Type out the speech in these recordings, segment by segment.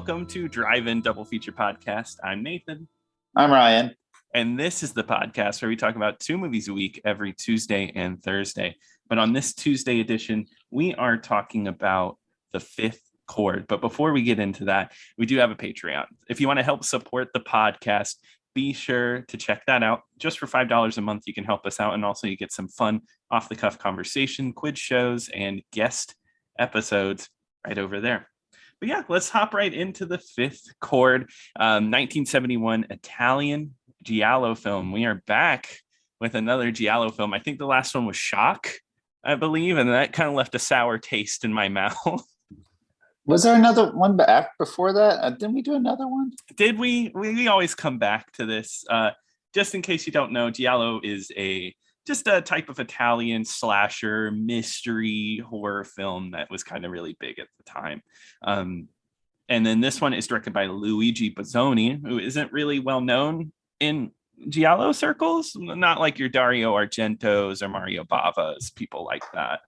welcome to Drive-In Double Feature Podcast. I'm Nathan. I'm Ryan. And this is the podcast where we talk about 2 movies a week every Tuesday and Thursday. But on this Tuesday edition, we are talking about The Fifth Chord. But before we get into that, we do have a Patreon. If you want to help support the podcast, be sure to check that out. Just for $5 a month, you can help us out. And also you get some fun off-the-cuff conversation, quiz shows, and guest episodes right over there. But yeah, let's hop right into The Fifth Chord, 1971 Italian Giallo film. We are back with another Giallo film. I think the last one was Shock, I believe, and that kind of left a sour taste in my mouth. Was there another one back before that? Didn't we do another one? Did we? We always come back to this. Just in case you don't know, Giallo is just a type of Italian slasher mystery horror film that was kind of really big at the time. And then this one is directed by Luigi Bozzoni, who isn't really well known in Giallo circles, not like your Dario Argentos or Mario Bavas, people like that.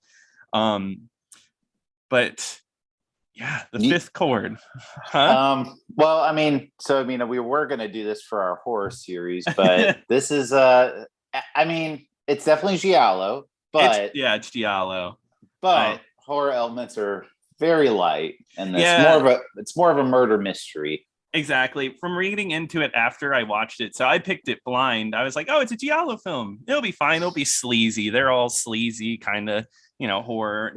But yeah, The Fifth Chord. Huh? Well, we were going to do this for our horror series, but this is, it's definitely Giallo, but it's Giallo. But horror elements are very light, and it's more of a murder mystery. Exactly. From reading into it after I watched it, so I picked it blind. I was like, "Oh, it's a Giallo film. It'll be fine. It'll be sleazy. They're all sleazy, kind of, horror."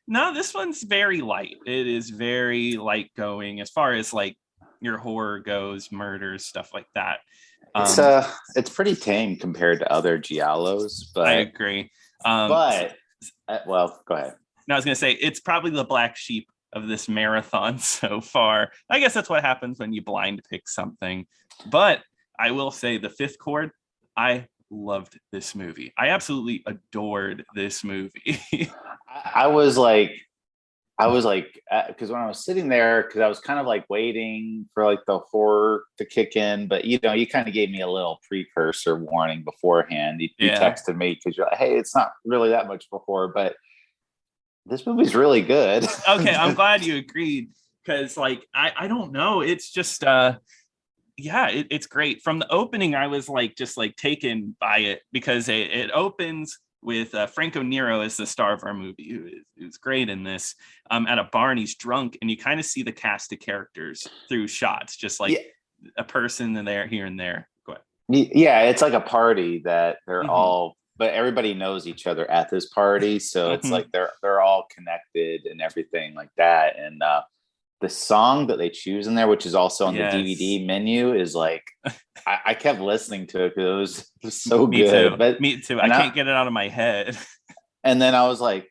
No, this one's very light. It is very light going as far as like your horror goes, murders, stuff like that. It's pretty tame compared to other Giallos, but I agree. Go ahead. No, I was gonna say it's probably the black sheep of this marathon so far. I guess that's what happens when you blind pick something. But I will say The Fifth Chord, I loved this movie. I absolutely adored this movie. I was like, because when I was sitting there, because I was kind of like waiting for like the horror to kick in, but you kind of gave me a little precursor warning beforehand. You texted me because you're like, hey, it's not really that much of a horror, but this movie's really good. Okay, I'm glad you agreed, because like I don't know, it's just it's great. From the opening, I was just taken by it because it opens with Franco Nero as the star of our movie, who's great in this. At a barn, he's drunk, and you kind of see the cast of characters through shots, just like a person there, here and there. Go ahead. Yeah, it's like a party that they're all, but everybody knows each other at this party, so it's like they're all connected and everything like that. And the song that they choose in there, which is also on the DVD menu, is like I kept listening to it because it was so good. But me too. I can't get it out of my head. And then I was like,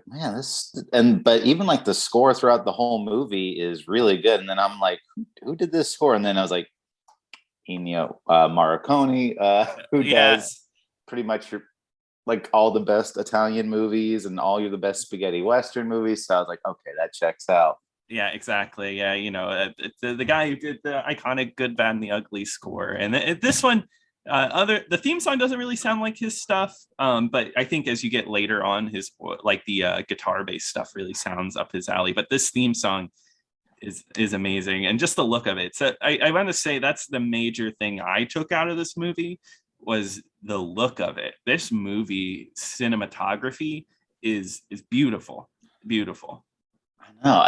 man, but even like the score throughout the whole movie is really good. And then I'm like, who did this score? And then I was like, Ennio Morricone, who does pretty much like all the best Italian movies and all the best spaghetti Western movies. So I was like, okay, that checks out. Yeah, exactly. Yeah, the guy who did the iconic Good, Bad, and the Ugly score. And this one, the theme song doesn't really sound like his stuff, but I think as you get later on, his the guitar-based stuff really sounds up his alley. But this theme song is amazing, and just the look of it. So I want to say that's the major thing I took out of this movie was the look of it. This movie cinematography is beautiful, beautiful. No,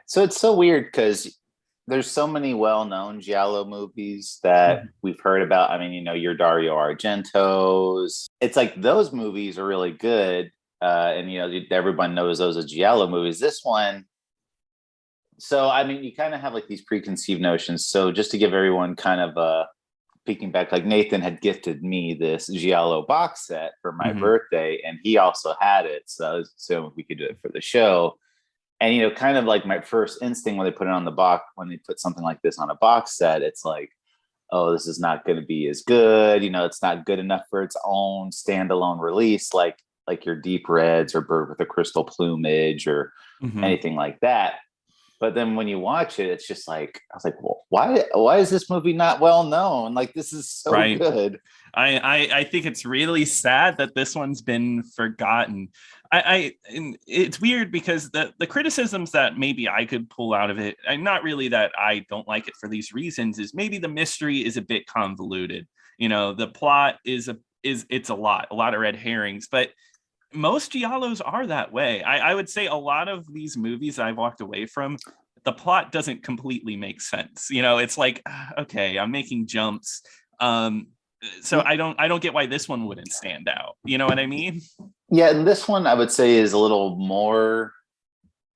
so it's so weird because there's so many well-known Giallo movies that we've heard about. I mean, your Dario Argentos. It's like those movies are really good, and everyone knows those are Giallo movies. This one, so I mean, you kind of have like these preconceived notions. So just to give everyone kind of peeking back, like Nathan had gifted me this Giallo box set for my birthday, and he also had it. So we could do it for the show. And, kind of like my first instinct when they put it on the box, when they put something like this on a box set, it's like, oh, this is not going to be as good. It's not good enough for its own standalone release, like your Deep Reds or Bird with a Crystal Plumage or anything like that. But then when you watch it, it's just like, I was like, well, why is this movie not well known? Like, this is so Right. good. I think it's really sad that this one's been forgotten. And it's weird because the criticisms that maybe I could pull out of it, and not really that I don't like it for these reasons, is maybe the mystery is a bit convoluted. The plot is it's a lot of red herrings, but most giallos are that way. I would say a lot of these movies I've walked away from, the plot doesn't completely make sense. It's like, okay, I'm making jumps. So I don't get why this one wouldn't stand out. You know what I mean? Yeah, and this one I would say is a little more.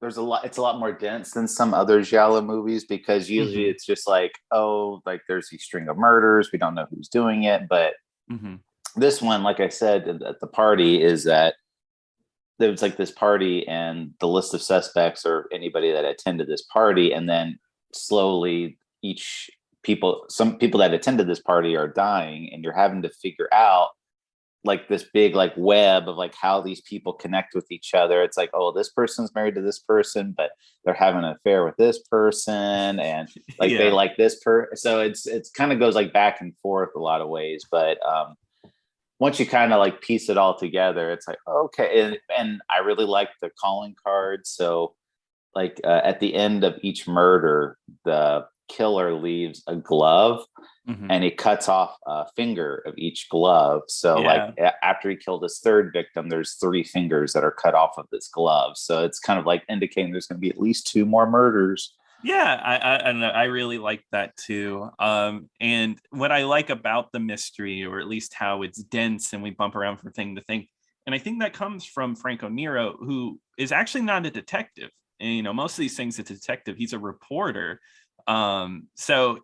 It's a lot more dense than some other Giallo movies, because usually it's just like, oh, like there's a string of murders, we don't know who's doing it. But this one, like I said at the party, is that there was like this party, and the list of suspects or anybody that attended this party, and then slowly some people that attended this party are dying, and you're having to figure out like this big like web of like how these people connect with each other. It's like, oh, this person's married to this person, but they're having an affair with this person, and like they like this so it's kind of goes like back and forth a lot of ways. But once you kind of like piece it all together, it's like, okay. And I really like the calling cards. So like at the end of each murder, the killer leaves a glove, and he cuts off a finger of each glove. So like after he killed his third victim, there's 3 fingers that are cut off of this glove. So it's kind of like indicating there's going to be at least 2 more murders. Yeah, I really like that too. And what I like about the mystery, or at least how it's dense and we bump around from thing to thing, and I think that comes from Franco Nero, who is actually not a detective. And, most of these things, a detective, he's a reporter. So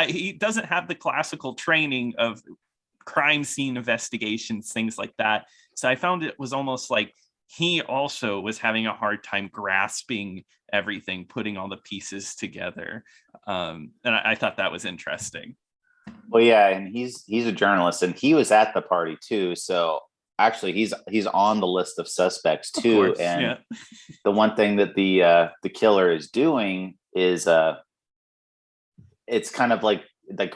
he doesn't have the classical training of crime scene investigations, things like that. So I found it was almost like he also was having a hard time grasping everything, putting all the pieces together. And I thought that was interesting. Well, yeah, and he's a journalist, and he was at the party too. So actually, he's on the list of suspects too. Course, and the one thing that the killer is doing is it's kind of like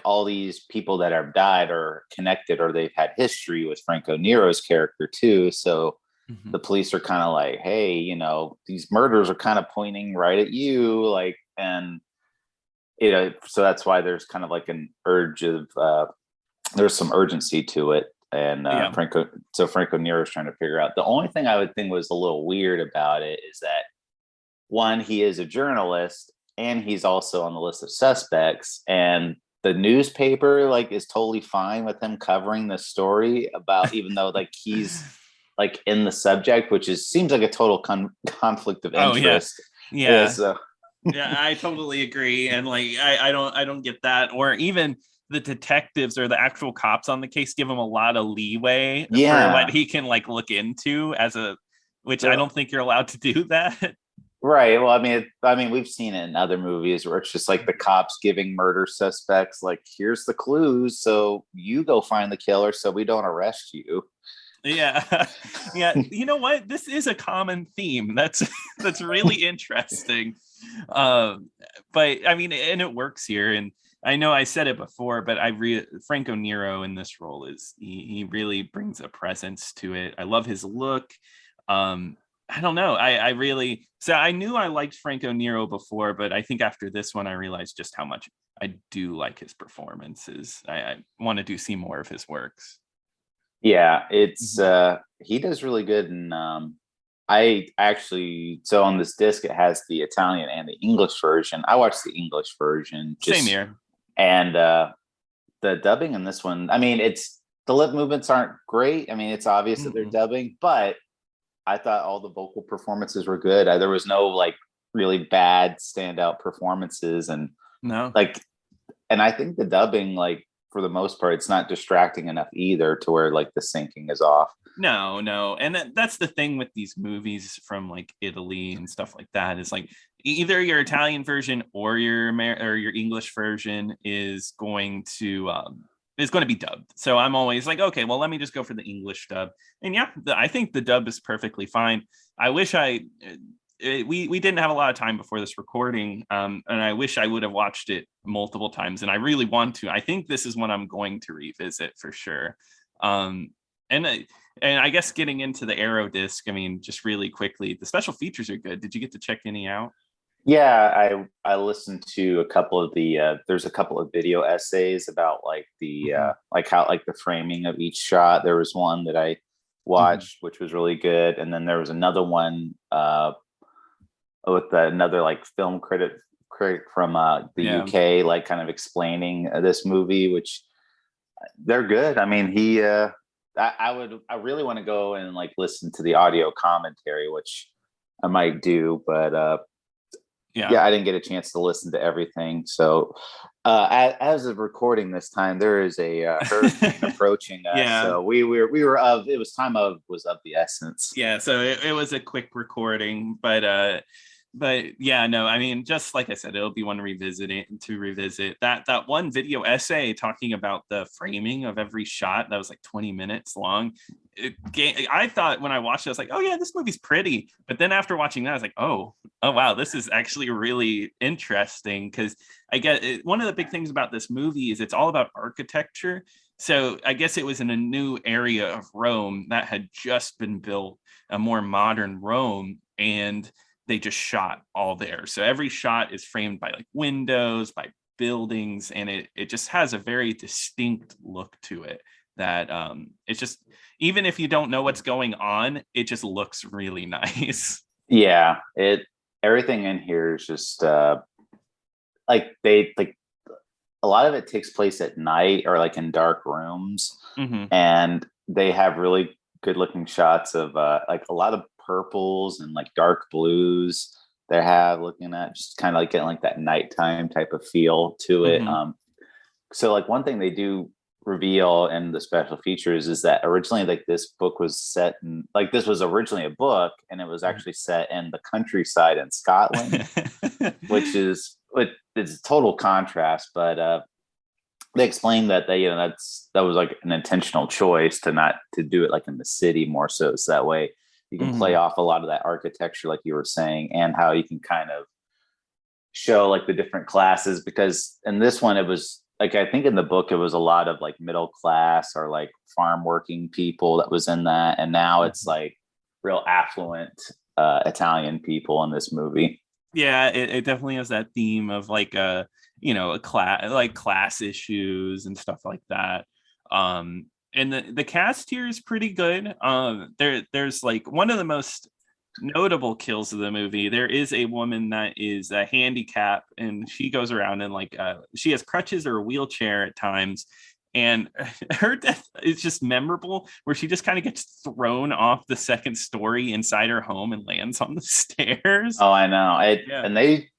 all these people that have died are connected, or they've had history with Franco Nero's character too. So the police are kind of like, hey, these murders are kind of pointing right at you, like, and so that's why there's kind of like an urge of there's some urgency to it. And Franco Nero is trying to figure out. The only thing I would think was a little weird about it is that, one, he is a journalist, and he's also on the list of suspects, and the newspaper like is totally fine with him covering the story about, even though like he's like in the subject, which seems like a total conflict of interest. So. Yeah, I totally agree. And like I don't get that. Or even the detectives or the actual cops on the case give him a lot of leeway for what he can like look into which I don't think you're allowed to do that. Right. Well, I mean, we've seen it in other movies where it's just like the cops giving murder suspects like, here's the clues, so you go find the killer, so we don't arrest you. Yeah. You know what? This is a common theme. That's really interesting. But I mean, and it works here. And I know I said it before, but Franco Nero in this role he really brings a presence to it. I love his look. I don't know. I knew I liked Franco Nero before, but I think after this one, I realized just how much I do like his performances. I want to see more of his works. Yeah, it's he does really good. And I actually, so on this disc, it has the Italian and the English version. I watched the English version. Same here. And the dubbing in this one, I mean, the lip movements aren't great. I mean, it's obvious that they're dubbing, but I thought all the vocal performances were good. There was no like really bad standout performances, and and I think the dubbing, like for the most part, it's not distracting enough either to where like the syncing is off. No, and that's the thing with these movies from like Italy and stuff like that, is like either your Italian version or your English version is going to be dubbed. So I'm always like, okay, well, let me just go for the English dub. And I think the dub is perfectly fine. I wish we didn't have a lot of time before this recording, and I wish I would have watched it multiple times, and I really want to. I think this is one I'm going to revisit for sure. Um, and I guess getting into the Arrow disc, I mean, just really quickly, the special features are good. Did you get to check any out? Yeah, I listened to a couple of the there's a couple of video essays about like the Mhm. like how like the framing of each shot. There was one that I Mhm. watched which was really good, and then there was another one with another like film critic from the Yeah. UK, like kind of explaining this movie, which they're good. I mean, I really want to go and like listen to the audio commentary, which I might do, but Yeah. yeah, I didn't get a chance to listen to everything. So, as of recording this time, there is a hurricane approaching us. Yeah. So we were of it was time of was of the essence. Yeah, so it was a quick recording, but yeah, no, I mean, just like I said, it'll be one to revisit. That one video essay talking about the framing of every shot that was like 20 minutes long. I thought when I watched it, I was like, oh yeah, this movie's pretty. But then after watching that, I was like, oh wow, this is actually really interesting, because I get it, one of the big things about this movie is it's all about architecture. So I guess it was in a new area of Rome that had just been built, a more modern Rome, and they just shot all there. So every shot is framed by like windows, by buildings, and it just has a very distinct look to it that it's just, even if you don't know what's going on, it just looks really nice. Yeah, it everything in here is just like they like a lot of it takes place at night or like in dark rooms, Hmm. and they have really good looking shots of like a lot of purples and like dark blues they have looking at just kind of like getting like that nighttime type of feel to it. Hmm. So like one thing they do reveal in the special features is that originally like this book was set in like this was originally a book and it was actually set in the countryside in Scotland, which is total contrast. But they explained that they that was like an intentional choice to not to do it like in the city more so that way you can play Hmm. off a lot of that architecture like you were saying, and how you can kind of show like the different classes, because in this one it was like I think in the book it was a lot of like middle class or like farm working people that was in that, and now it's like real affluent Italian people in this movie. Yeah, it definitely has that theme of like a class, like class issues and stuff like that. And the cast here is pretty good. There's like one of the most notable kills of the movie. There is a woman that is a handicap, and she goes around and like she has crutches or a wheelchair at times, and her death is just memorable, where she just kind of gets thrown off the second story inside her home and lands on the stairs. Oh, I know it, Yeah. and they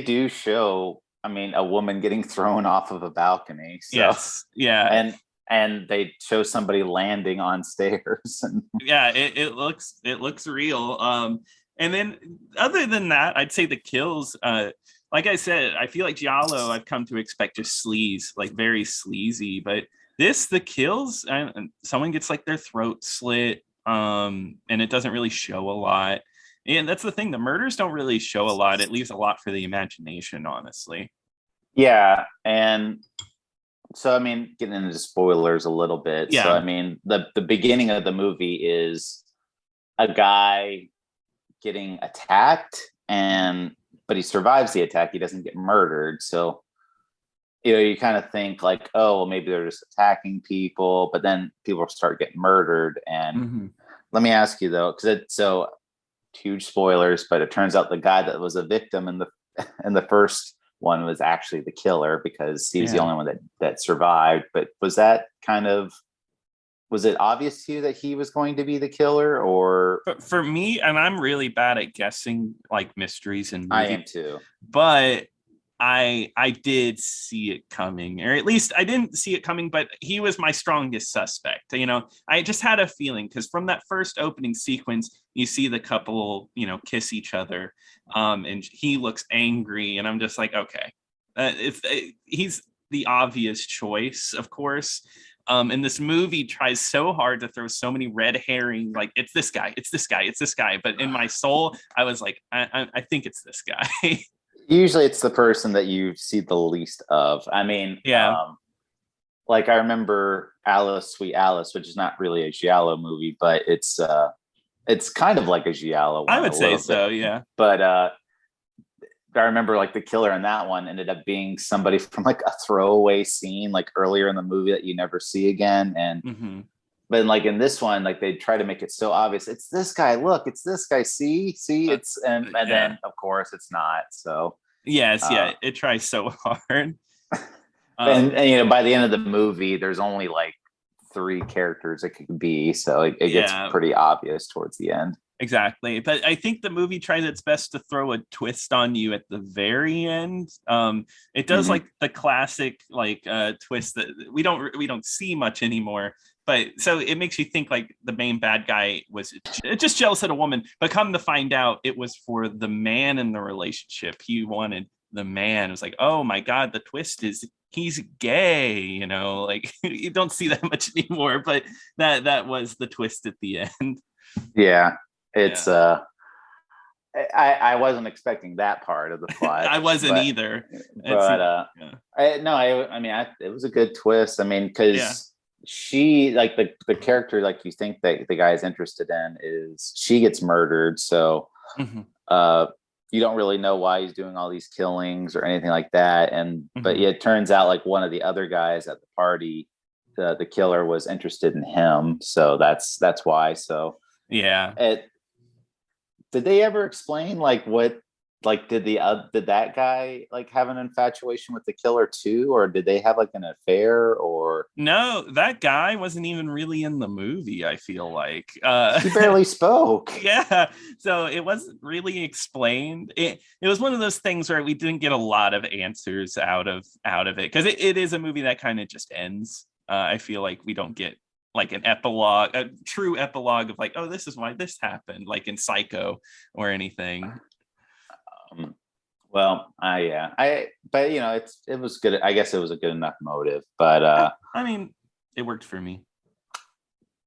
do show. I mean, a woman getting thrown off of a balcony. So Yes. Yeah. and they show somebody landing on stairs. And Yeah. It looks real. And then other than that, I'd say the kills. Like I said, I feel like Giallo, I've come to expect just sleaze, like very sleazy. But the kills, and someone gets like their throat slit, and it doesn't really show a lot. And that's the thing. The murders don't really show a lot. It leaves a lot for the imagination, honestly. yeah, and so I mean, getting into spoilers a little bit. So Yeah. I mean, the beginning of the movie is a guy getting attacked, and but he survives the attack. He doesn't get murdered. So you kind of think like, oh, well, maybe they're just attacking people, but then people start getting murdered. And Hmm. let me ask you though, because it's so huge spoilers, but it turns out the guy that was a victim in the in the first one was actually the killer, because he was the Yeah. only one that survived. But was that kind of was it obvious to you that he was going to be the killer, or For me, and I'm really bad at guessing like mysteries in I movies, am too? but I did see it coming, or at least I didn't see it coming, but he was my strongest suspect. I just had a feeling, because from that first opening sequence, you see the couple, kiss each other, and he looks angry, and I'm just like, okay, if he's the obvious choice, of course. And this movie tries so hard to throw so many red herring, like it's this guy, it's this guy, it's this guy. But in my soul, I was like, I think it's this guy. Usually it's the person that you see the least of. I mean, Yeah. like I remember Alice, Sweet Alice, which is not really a Giallo movie, but it's kind of like a Giallo one I would a say little so, bit. yeah. But I remember like the killer in that one ended up being somebody from like a throwaway scene like earlier in the movie that you never see again. And Mm-hmm. but like in this one, like they try to make it so obvious. It's this guy. Look, it's this guy. See, it's and Yeah. then of course it's not. So Yes, uh yeah, it tries so hard. and you know, by the end of the movie, there's only like three characters it could be. So it gets Yeah, pretty obvious towards the end. exactly. But I think the movie tries its best to throw a twist on you at the very end. It does Mhm. like the classic like twist that we don't see much anymore. But so it makes you think like the main bad guy was just jealous at a woman, but come to find out it was for the man in the relationship. He wanted the man. It was like, oh my God, the twist is he's gay, like you don't see that much anymore, but that was the twist at the end. Yeah, it's Yeah. I wasn't expecting that part of the plot, I wasn't but either. It's but yeah. I mean it was a good twist. I mean, Yeah. because she like the character like you think that the guy is interested in is she gets murdered, so Hmm. uh you don't really know why he's doing all these killings or anything like that. And but Hmm. yeah, it turns out like one of the other guys at the party, the killer was interested in him, so that's why. So Yeah. it did they ever explain like what like did that guy like have an infatuation with the killer too, or did they have like an affair, or No, that guy wasn't even really in the movie, I feel like. he barely spoke? Yeah. So it wasn't really explained. It was one of those things where we didn't get a lot of answers out of it. Because it is a movie that kind of just ends. I feel like we don't get like an epilogue, a true epilogue of like, oh, this is why this happened, like in Psycho or anything. um, well, but you know, it was good. I guess it was a good enough motive. But I mean, it worked for me.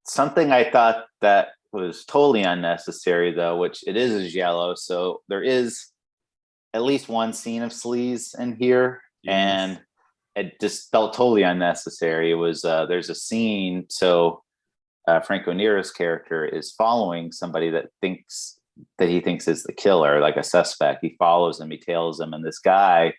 something I thought that was totally unnecessary, though, which it is Giallo, so there is at least one scene of sleaze in here, Yes. and it just felt totally unnecessary. It was there's a scene, so Franco Nero's character is following somebody that he thinks is the killer, like a suspect. He follows him, he tails him, and this guy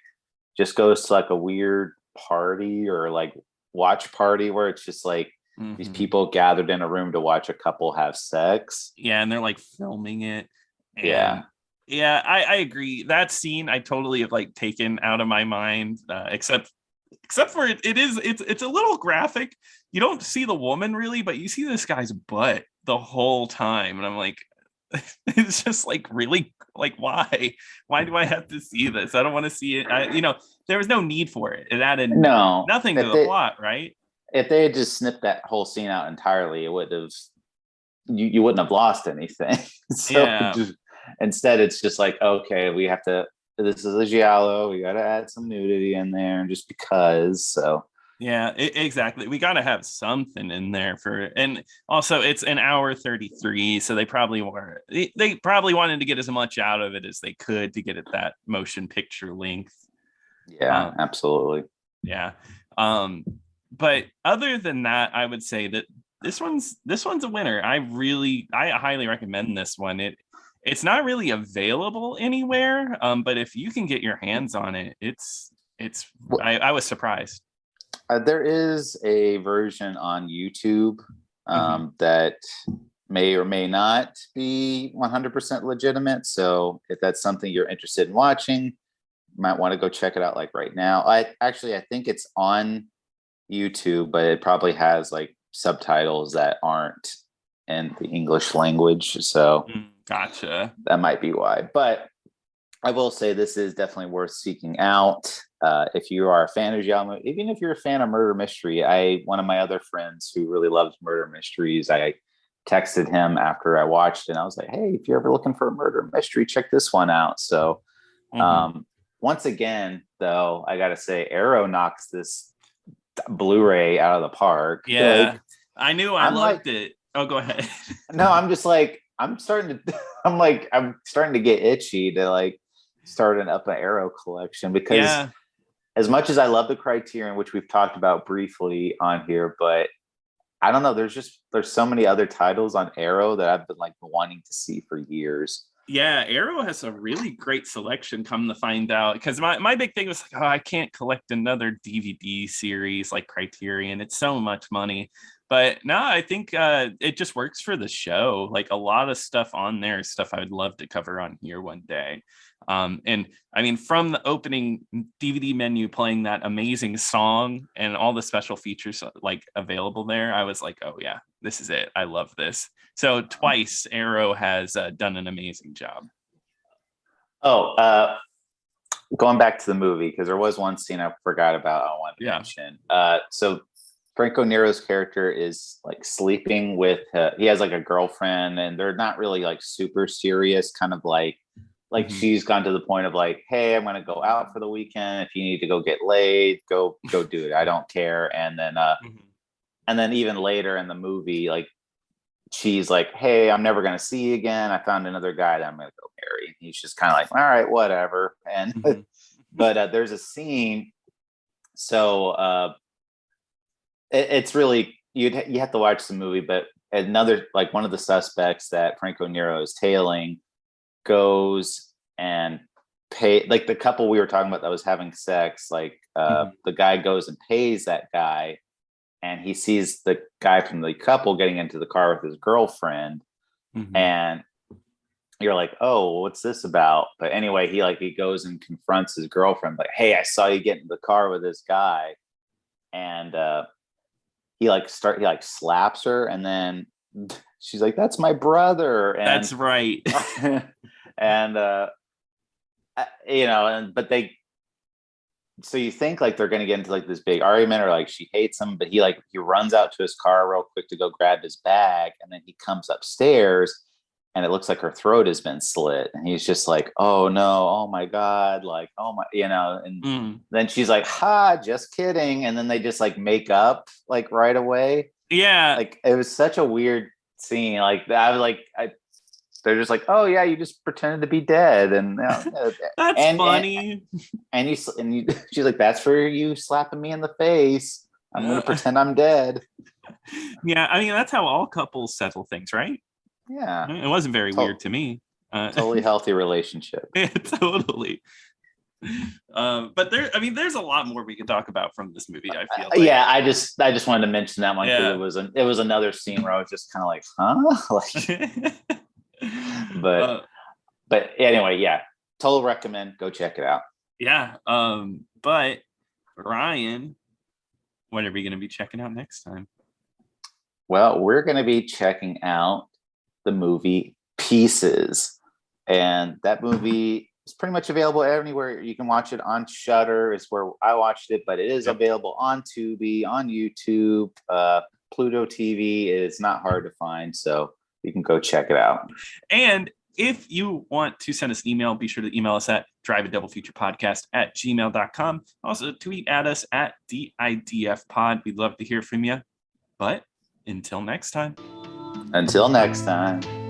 just goes to like a weird party or like watch party where it's just like these Hmm. people gathered in a room to watch a couple have sex. Yeah, and they're like filming it. Yeah. And yeah, I agree. That scene I totally have like taken out of my mind, except for it's a little graphic. You don't see the woman really, but you see this guy's butt the whole time. And I'm like, it's just like really like why do I have to see this? I don't want to see it. There was no need for it. It added No, nothing to the plot, right? if they had just snipped that whole scene out entirely, it would have you wouldn't have lost anything. So Yeah. just instead, it's just like, okay, we have to. This is a giallo. We got to add some nudity in there, just because. So Yeah, exactly. We got to have something in there and also it's an hour 33, so they probably wanted to get as much out of it as they could to get it that motion picture length. yeah, Um, absolutely. yeah. Um, but other than that, I would say that this one's a winner. I highly recommend this one. It's not really available anywhere, but if you can get your hands on it, it's Well, I was surprised. there is a version on YouTube Hmm. that may or may not be 100% legitimate. So if that's something you're interested in watching, you might want to go check it out like right now. I think it's on YouTube, but it probably has like subtitles that aren't in the English language. So Gotcha. that might be why. But I will say this is definitely worth seeking out. If you are a fan of Giallo, even if you're a fan of murder mystery, one of my other friends who really loves murder mysteries, I texted him after I watched it and I was like, hey, if you're ever looking for a murder mystery, check this one out. So Hmm. um, once again, though, I gotta say Arrow knocks this Blu-ray out of the park. Yeah, Like, I knew I I'm like, loved it. Oh, go ahead. no, I'm just like, I'm starting to, I'm starting to get itchy to like start an Up and Arrow collection because Yeah. as much as I love the Criterion, which we've talked about briefly on here, but I don't know. There's so many other titles on Arrow that I've been like wanting to see for years. Yeah, Arrow has a really great selection, come to find out. Because my big thing was like, oh, I can't collect another DVD series like Criterion. It's so much money. But no, I think it just works for the show. Like a lot of stuff on there is stuff I would love to cover on here one day. And I mean, from the opening DVD menu playing that amazing song and all the special features like available there, I was like, oh yeah, this is it. I love this. So twice Arrow has done an amazing job. Oh, going back to the movie, because there was one scene I forgot about I wanted to mention. So Franco Nero's character is like sleeping with, he has like a girlfriend and they're not really like super serious, kind of like she's gone to the point of like, hey, I'm going to go out for the weekend. If you need to go get laid, go do it. I don't care. And then even later in the movie, like she's like, hey, I'm never going to see you again. I found another guy that I'm going to go marry. And he's just kind of like, all right, whatever. And but there's a scene. So it's really, you have to watch the movie, but another, like one of the suspects that Franco Nero is tailing goes and pay, like the couple we were talking about that was having sex, like the guy goes and pays that guy, and he sees the guy from the couple getting into the car with his girlfriend, and you're like, oh, what's this about? But anyway, he goes and confronts his girlfriend, like, hey, I saw you get in the car with this guy, and he slaps her, and then she's like, that's my brother. And that's right. and but so you think like they're going to get into like this big argument, or like she hates him, but he runs out to his car real quick to go grab his bag, and then he comes upstairs and it looks like her throat has been slit, and he's just like, oh no, oh my god, like, oh my, and then she's like, ha, just kidding, and then they just like make up like right away. Yeah, like it was such a weird scene. Like they're just like, oh yeah, you just pretended to be dead, and that's funny. And you, she's like, that's for you slapping me in the face. I'm gonna pretend I'm dead. Yeah, I mean that's how all couples settle things, right? Yeah, it wasn't very weird to me. Totally healthy relationship. Yeah, totally. But there's a lot more we can talk about from this movie, I feel like. Yeah, I just wanted to mention that one because it was another scene where I was just kind of like, huh? Like, but anyway, yeah, total recommend. Go check it out. Yeah. But Ryan, what are we going to be checking out next time? Well, we're going to be checking out the movie Pieces, and that movie is pretty much available anywhere. You can watch it on Shudder, is where I watched it, but it is available on Tubi, on YouTube, Pluto TV. It's not hard to find, so you can go check it out. And if you want to send us an email, be sure to email us at driveindoublefeaturpodcast@gmail.com. Also, tweet at us at DIDFpod. We'd love to hear from you. But until next time. Until next time.